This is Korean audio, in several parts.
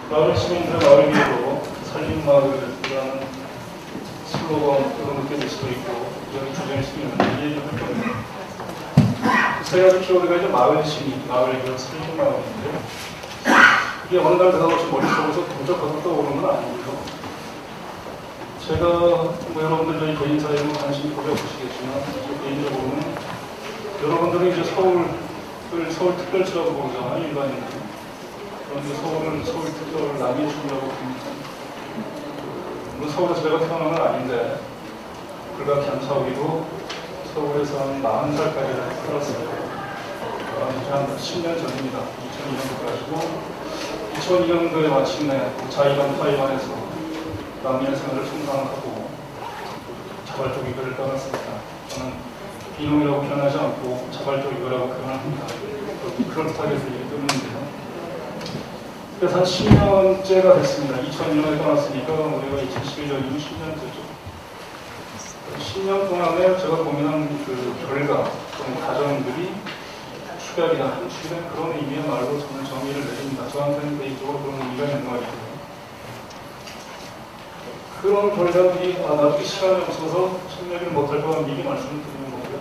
마을 시민들의 마을 위로 살림 마을이라는 슬로건으로 느껴질 수도 있고 여기 주장일 수도 있는데 이 얘기를 할 겁니다. 세 가지 키워드가 이제 마을 시민, 마을 위로 살림 마을인데요. 이게 어느 날 내가 혹시 머릿속에서 도적하고 떠오르는 건 아니고요. 제가 뭐 여러분들 저희 개인사에 관심이 보셔보시겠지만 개인적으로는 여러분들은 이제 서울 특별시라고 부르잖아요, 일반인들은. 그런데 서울 특별을 남의 주라고 봅니다. 물론 서울에서 제가 태어난 건 아닌데 불과 견사위로 서울에서 한 40살까지 살았어요. 한 10년 전입니다. 2002년도 가지고 2002년도에 마침내 자이반 타이완에서 남미의 생활을 성장하고 자발적 이별을 떠났습니다. 저는 비농이라고 표현하지 않고 자발적 이별이라고 표현합니다. 그럴듯하게 들리기 때문인데요. 그래서 한 10년째가 됐습니다. 2002년에 떠났으니까 우리가 2012년이면 10년째죠. 10년 동안에 제가 고민한 그 결과, 또는 과정들이 축약이나 함축된 그런 의미의 말로 저는 정의를 내립니다. 저한테는 개인적으로 그런 의미가 있는 말이고요. 그런 결과들이 나중에 시간이 없어서 청력을 못할 것 같은 미리 말씀을 드리는 거고요.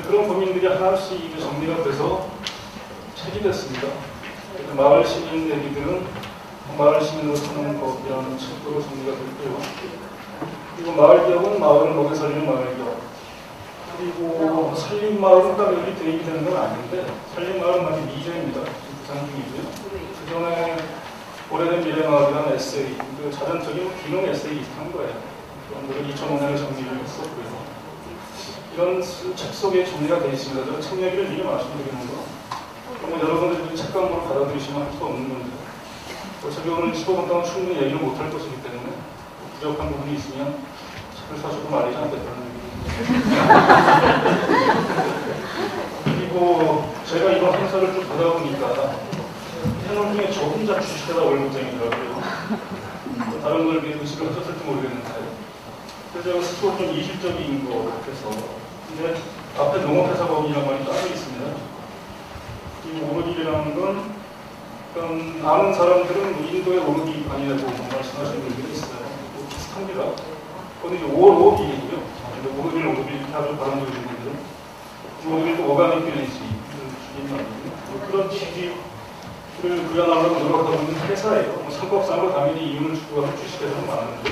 그런 고민들이 하나씩 정리가 돼서 책이 됐습니다. 마을 시민 얘기들은 마을 시민으로 사는 법이라는 책으로 정리가 됐고요. 그리고 마을 기업은 마을을 먹여 살리는 마을 기업. 그리고 살림 마을은 딱 여기 대입이 되는 건 아닌데 살림 마을은 아직 미제입니다. 구상 중이고요. 그 전에 오래된 미래마을이라는 에세이, 그 자전적인 기능 에세이 비슷한 거예요. 그런 거를 2005년에 정리를 했었고요. 이런 책 속에 정리가 되어 있습니다. 저는 책 얘기를 미리 말씀드리는 거. 그럼 여러분들이 책감으로 받아들이시면 할 수 없는 문제. 어차피 오늘 15분 동안 충분히 얘기를 못할 것이기 때문에 부족한 부분이 있으면 책을 사주고 말이지 않겠다는 그리고 제가 이번 행사를 좀 보다 보니까 패널 중에 저 혼자 주식회사 월급쟁이더라고요. 다른 걸 의식을 하셨을지 모르겠는데 그래서 제가 스스로 좀 이질적인 것 같아서 근데 앞에 농업회사 법인이라는 말이 따로 있습니다. 이 오르기라는 건 아는 사람들은 인도의 오르기 아니라고 말씀하시는 분들이 있어요. 비슷합니다. 그건 이제 오르기이고요. 오르기를 오르기 이렇게 아주 발음도 있는 분들은 오르기도 오가닉 비즈니스를 줄인 말이고요. 그런 취지를 구현하려고 노력하고 있는 회사예요. 성격상으로 당연히 이윤을 추구하는 주식회사는 많은데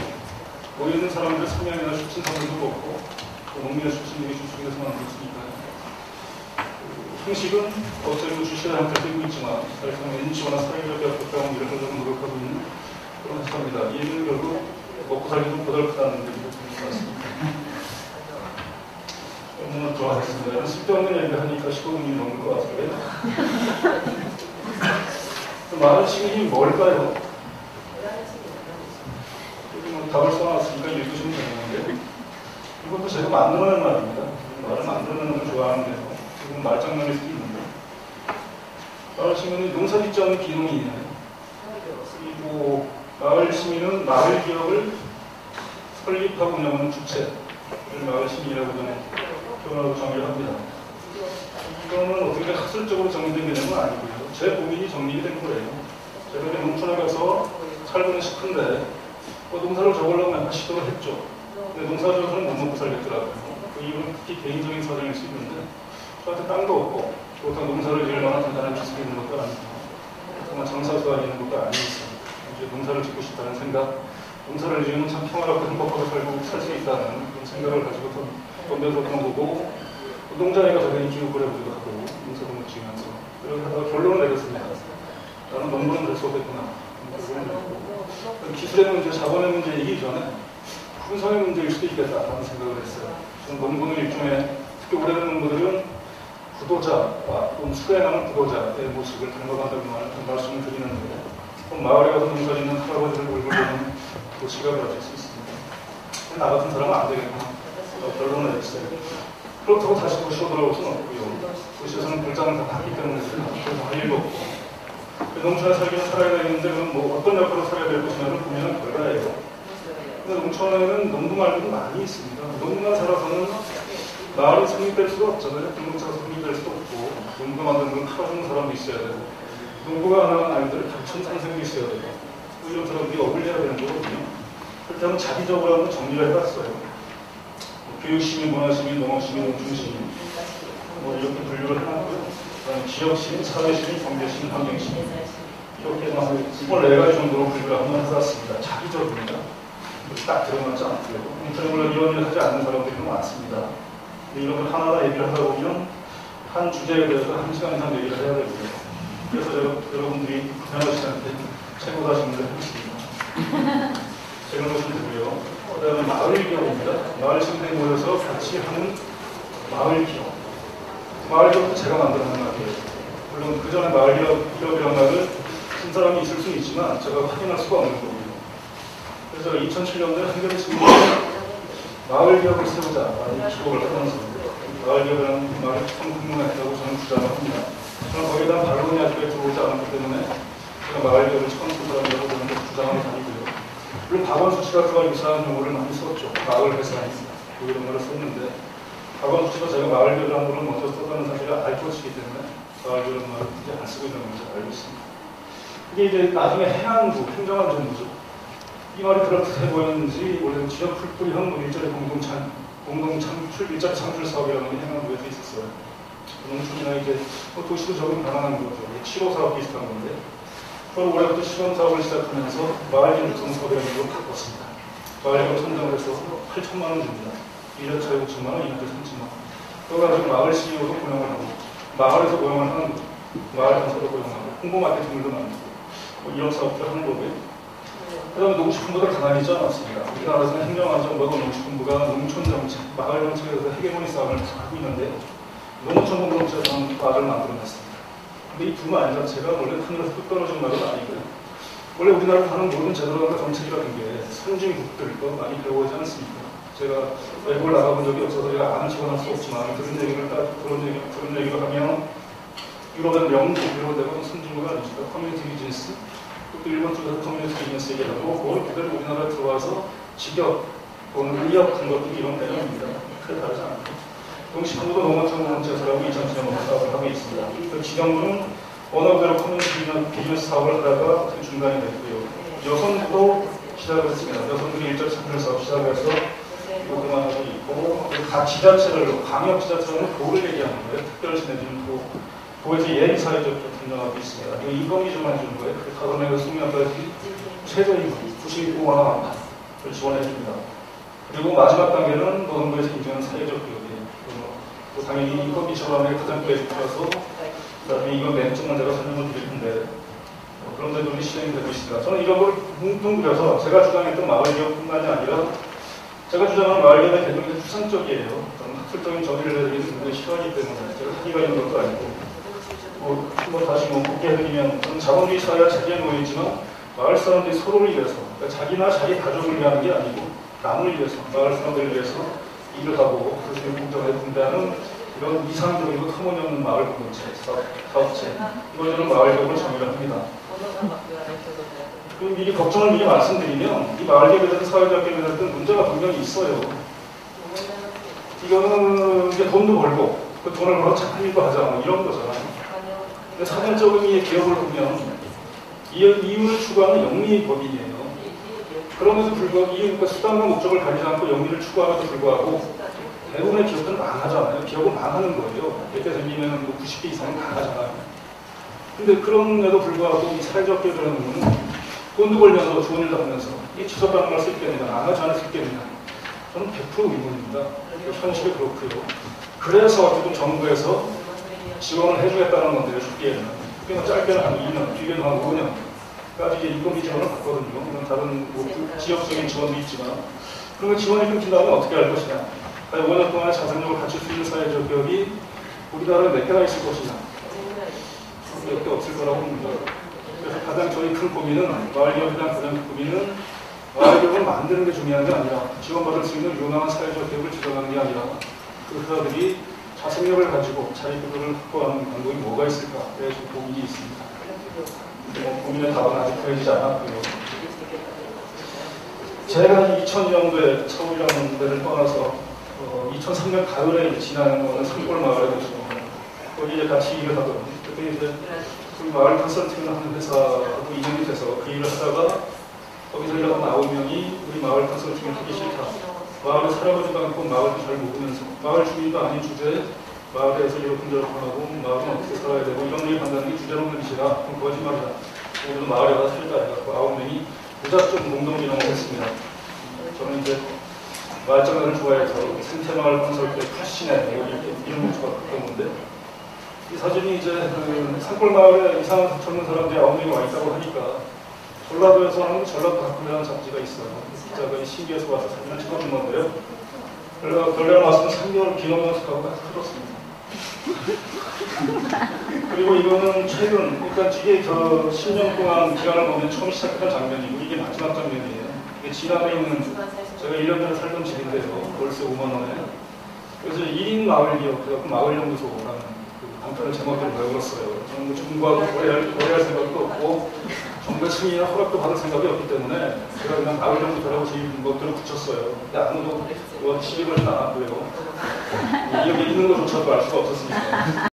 모여 있는 사람들 성향이나 출신 성분도 없고 농민의 출신들이 주식회사 만들 수 있으니까요. 형식은 어차피 주식회사한테 되고 있지만 사실상 NGO나 사회적인 국가원 일을 하려고 노력하고 있는 그런 회사입니다. 이 얘기는 결국 먹고 살기 좀 고달프다는 얘기를 드릴 것 같습니다. 너무 좋아했습니다. 쓸데없는 얘기를 하니까 15분이 넘는 것 같아요. 마을 시민이 뭘까요? 여기 뭐 답을 써놨으니까 읽으시면 되는데 이것도 제가 만들어낸 말입니다. 말을 만들어내는 걸 좋아하는데요. 지금 말장난일 수도 있는데 마을 시민은 농사 짓지 않는 기농인이에요. 그리고 마을 시민은 마을 기업을 설립하고 운영하는 주체를 마을 시민이라고 저는 표현하고 정의를 합니다. 이거는 어떻게 학술적으로 정리된 개념은 아니고요. 제 고민이 정리된 거예요. 제가 이제 농촌에 가서 살고는 싶은데 농사를 적으려고 맨날 시도를 했죠. 근데 농사 지어서는 못 먹고 살겠더라고요. 그 이유는 특히 개인적인 사정일 수 있는데 저한테 땅도 없고 그렇다고 농사를 지을 만한 대단한 기술이 있는 것도 아니고 정말 장사수가 있는 것도 아니었어요. 이제 농사를 짓고 싶다는 생각, 농사를 지으면 참 평화롭고 행복하게 살고 살 수 있다는 그런 생각을 가지고 덤벼서 보고 농장에 가서 괜히 기록을 해보기도 하고 농사도 지으면서 그렇게 하다가 결론을 내렸습니다. 나는 농부는 될 수 없겠구나. 결론을 내렸고 기술의 문제, 자본의 문제 이기 전에 fun성의 문제일 수도 있겠다라는 생각을 했어요. 저는 농부는 일종의 특히 오래된 농부들은 구도자와 또는 수행하는 구도자의 모습을 닮아간다고 말씀을 드리는데 마을에 가서 농사 짓는 할아버지를 얼굴 보면 그 시각을 가질 수 있습니다. 나 같은 사람은 안 되겠구나. 결론을 내렸어요. 그렇다고 다시 도시로 돌아올 수는 없고요. 도시에서는 불장을 다 봤기 때문에 그래서 할 일도 없고 농촌에 살기는 살아야 되는데 그럼 뭐 어떤 역할로 살아야 될 것이냐를 보면 결과예요. 근데 농촌에는 농부 말고도 많이 있습니다. 농부만 살아서는 마을이 성립될 수가 없잖아요. 공동체가 성립될 수도 없고 농부 만드는 건 팔아주는 사람도 있어야 되고 농부가 하는 아이들 단천 선생도 있어야 되고 이런 사람들이 어울려야 되는 거거든요. 그렇게 하면 자기적으로 한번 정리를 해봤어요. 교육시민, 문화시민, 농업시민, 농촌시민 뭐 이렇게 분류를 해놨고요. 그다음에 지역시민, 사회시민, 경제시민, 환경시민 이렇게 한 24가지 정도로 분류를 한번 해봤습니다. 자기적입니다. 딱 들어맞지 않고요. 인터넷으로 이런 일을 하지 않는 사람들이 많습니다. 이런 걸 하나하나 얘기를 하다 보면 한 주제에 대해서 1시간 이상 얘기를 해야 되고요. 그래서 제가 여러분들이 고생하시지 않게 최고다 질문을 했습니다. 제가 보시면 되고요. 그 다음에 마을 기업입니다. 마을 시민들이 모여서 같이 하는 마을 기업. 마을 기업도 제가 만들어낸 말이에요. 물론 그 전에 마을 기업이라는 말을 쓴 사람이 있을 수는 있지만 제가 확인할 수가 없는 거고요. 그래서 2007년도에 한겨레 신문에 마을 기업을 세우자라는 기록을 하면서 마을 기업이라는 말이 참 궁금했다고 저는 주장을 합니다. 저는 거기에 대한 반론이 아직까지 들어오지 않았기 때문에 제가 마을 기업을 처음 쓴 사람이라고 저는 주장하는 아니고요. 물론 박원수 씨가 그와 유사한 용어를 많이 썼죠. 마을 회사입니다. 이런 말을 썼는데 박원수 씨가 제가 마을 기업이라는 걸 먼저 썼다는 사실을 알고 있기 때문에 마을 기업이라는 말을 이제 안 쓰고 있는 것을 알고 있습니다. 이게 이제 나중에 해안부, 행정안전부죠. 이 말이 그렇게 보였는지 원래 지역 풀뿌리형 일자리 공동창출 일자리 창출 사업이라는 게 행안부에서 있었어요. 농촌이나 이제 도시도 적응 가능한 거죠. 7호 사업 비슷한 건데 서로 올해부터 시범 사업을 시작하면서 마을기업 육성 사업이라는 걸 바꿨습니다. 마을기업 선정을 해서 8천만 원 줍니다. 1년 차에 5천만 원, 2년 차에 3천만 원. 그거 가지고 마을 CEO도 고용을 하고 마을에서 고용을 하는 거죠. 마을 단체도 고용하고 홍보 마케팅을도 만들고 뭐 이런 사업들 하는 거고요. 그 다음에 농식품부가 가만히 있지 않았습니다. 우리나라에서는 행정안전부가 농식품부가 농촌정책, 마을정책에서 헤게모니 싸움을 하고 있는데 농어촌공동체에서는 말을 만들어냈습니다. 근데 이 두 말 자체가 원래 하늘에서 뚝 떨어진 말은 아니고요. 원래 우리나라가 하는 모든 제도라든가 정책이라는 게 선진국들도 많이 배워오지 않습니까? 제가 외국을 나가본 적이 없어서 제가 아는 척은 할 수 없지만 그런 얘기를 하면 유럽은 영국, 이런 데가 선진국이 아니니까 커뮤니티 비즈니스 또 일본 쪽에서 커뮤니티 비즈니스 얘기하고 그걸 그대로 우리나라에 들어와서 직역 또는 의역한 것들이 이런 내용입니다. 크게 다르지 않고 농식품부도 농어촌공동체에서라고 2010년부터 사업을 하고 있습니다. 그 지정부는 어느 그대로 커뮤니티 비즈니스 사업을 하다가 중단이 됐고요. 여성부도 시작을 했습니다. 여성들이 일자리 창출 사업 시작해서 그동안 하고 있고 각 지자체를 광역 지자체는 도를 얘기하는 거예요. 특별시 내지는 도에서 예비사회적 등장하고 있습니다. 이거 인건비좀만 주는 거예요. 가정에서 숙면까지 최저임금 99만 원 안팎을 지원해 줍니다. 그리고 마지막 단계는 노동부에서 인정하는 사회적 기업이에요. 또 당연히 인건비 처방에 가장 빼주셔서 그다음에 이건 맨 쪽만 제가 설명을 드릴 텐데 그런 데도 실행이 되고 있습니다. 저는 이런 걸 뭉뚱그려서 제가 주장했던 마을기업뿐만이 아니라 제가 주장하는 마을기업의 개념이 추상적이에요. 저는 학술적인 정의를 내리기는 굉장히 싫어하기 때문에 제가 학위가 있는 것도 아니고 한번 다시 복귀해드리면 저는 자본주의 사회가 자기에 놓여있지만 마을 사람들이 서로를 위해서 그러니까 자기나 자기 가족을 위한 게 아니고 남을 위해서 마을 사람들을 위해서 일을 하고 그것을 공정하게 분배하는 이런 이상적이고 터무니없는 마을 공동체, 사업체 이걸 저는 마을기업을 정의를 합니다. 미리 걱정을 미리 말씀드리면 이 마을기업이든 사회적기업이든 문제가 분명히 있어요. 이거는 이제 돈도 벌고 그 돈을 벌어 착한 일도 하자 뭐 이런 거잖아요. 근데 사전적인 이 기업을 보면 이윤을 추구하는 영리법인이에요. 그럼에도 불구하고 그러니까 수단과 목적을 가리지 않고 영리를 추구함에도 불구하고 대부분의 기업들은 망하잖아요. 기업은 망하는 거예요. 이렇게 생기면 90개 이상은 망하잖아요. 근데 그럼에도 불구하고 이 사회적 기업이라는 거는 돈도 벌면서 좋은 일도 하면서 이 지속가능을 할 수 있겠느냐, 안 하지 않을 수 있겠느냐. 저는 100% 의문입니다. 현실이 그렇고요. 그래서 지금 정부에서 지원을 해주겠다는 건데요. 쉽게는. 그냥 짧게는 한 2년, 길게는 한 5년까지 이제 인건비 지원을 받거든요. 이런 다른 뭐 지역적인 지원도 있지만 그러면 지원이 끊긴다면 어떻게 할 것이냐. 5년 동안에 자산력을 갖출 수 있는 사회적 기업이 우리나라에 몇 개나 있을 것이냐. 몇 개 없을 거라고 봅니다. 그래서 가장 저희 큰 고민은 마을기업에 대한 가장 큰 고민은 마을기업을 만드는 게 중요한 게 아니라 지원받을 수 있는 유능한 사회적 기업을 지정하는 게 아니라 그 회사들이 자생력을 가지고 자기 구조를 확보하는 방법이 뭐가 있을까에 좀 고민이 있습니다. 뭐 고민의 답은 아직 보여지지 않았고요. 제가 2002년도에 서울이라는 데를 떠나서 2003년 가을에 지나는 산골마을에 가지고 거기 이제 같이 일을 하거든요. 그때 이제 우리 마을 컨설팅을 하는 회사하고 인연이 돼서 그 일을 하다가 거기서 일하던 9명이 우리 마을 탓을 주기 싫다. 마을에 살아보지도 않고 마을도 잘 모르면서 마을 주민도 아닌 주제에 마을에서 이러쿵저러쿵 하고 마을은 어떻게 살아야 되고 이런 얘기 판단하는 게 주제넘는 짓이라 그건 거짓말이다. 우리도 마을에 가서 살다 해갖고 9명이 무작정 공동진영을 했습니다. 저는 이제 마을장난을 좋아해서 생태마을 건설 때 칼신에 이런 문구가 바뀌었는데 이 사진이 이제 그 산골마을에 이상한 젊은 사람들이 9명이 와 있다고 하니까 전라도에서 하는 전라도 가꾸라는 잡지가 있어요. 기자가 신기해서 와서 사진을 찍어준 건데요. 결례가 나서는 3개월 기념 연습하고 딱 틀었습니다. 그리고 이거는 최근, 그러니까 이게 저 10년 동안 기간을 보면 처음 시작했던 장면이고 이게 마지막 장면이에요. 이게 진안에 있는 제가 1년 전에 살던 집인데요. 월세 5만 원에. 그래서 1인 마을 기업, 그래갖고 마을연구소라는 그 단편을 제목을 배웠어요. 저는 정부하고 거래할 생각도 없고 정부의 승인이나 허락도 받을 생각이 없기 때문에 제가 그냥 마을연구소라고 제 것들을 붙였어요. 근데 아무도 시비 걸진 않았고요. 여기 있는 것조차도 알 수가 없었으니까.